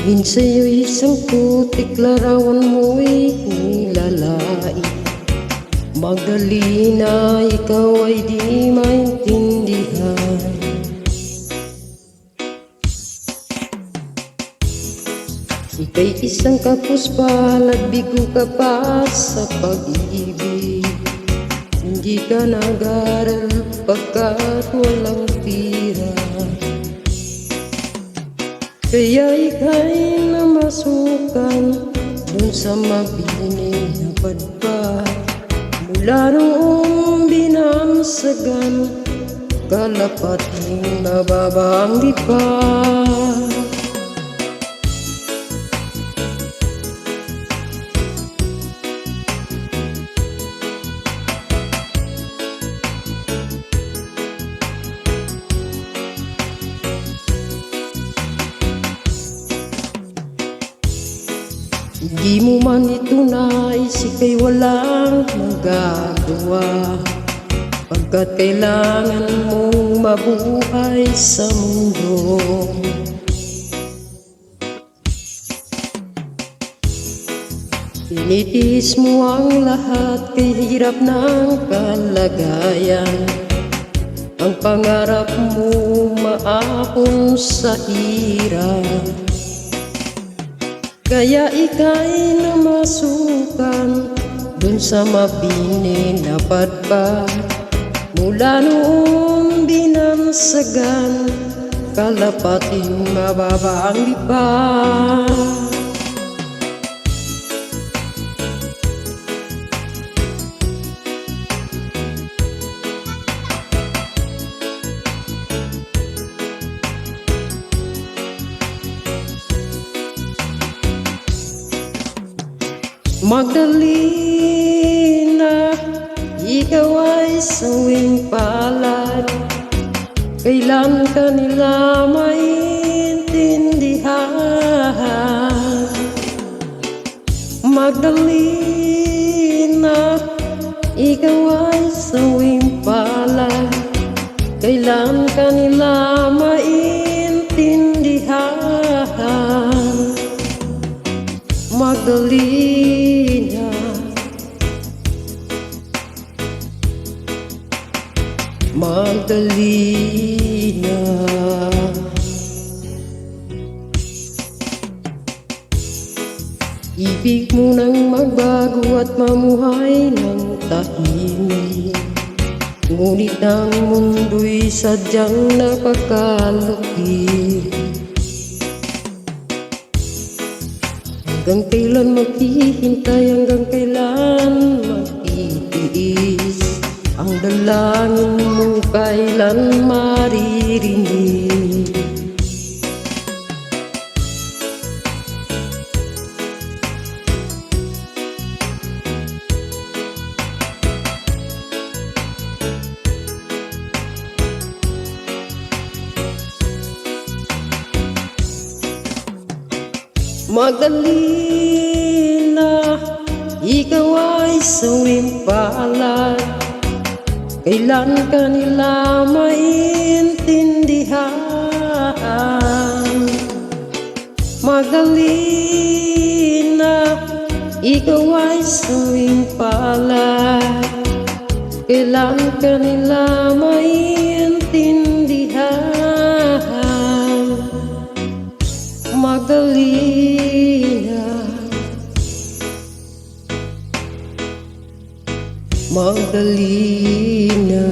Tingin sa'yo'y isang putik, larawan mo'y nilalait. Magdalena, ikaw ay di maintindihan. Ika'y isang kapus-palad, bigo ka pa sa pag-ibig. Hindi ka nag-aral pagkat walang pira. Kaya ika'y namasukan dun sa mabining na padpad. Mula noong binansagan, kalapating mababa ang lipad. Hindi mo man ito nais, ika'y walang magagawa, pagkat kailangan mong mabuhay sa mundo. Tinitiis mo ang lahat, kay hirap ng kalagayan. Ang pangarap mo maapon sa hirap. Kaya ika'y namasukan dun sa mabini na padpad. Mula noong binansagan, kalapating mababa ang lipad. Magdalena, ikaw ay sawing palad. Kailan ka nila maintindihan? Magdalena, ikaw ay sawing palad. Kailan ka nila maintindihan? Magdalena, Magdalena. Ibig mo nang magbago at mamuhay ng tahimik, ngunit ang mundo'y sadyang napakalupit. Hanggang kailan maghihintay, hanggang kailan magtitiis? Ang dalangin mo kailan maririnig? Magdalena, ikaw ay sawing palad. Kailan ka nila maintindihan? Magdalena, ikaw ay sawing palad. Kailan ka nila maintindihan? Magdalena, Magdalena.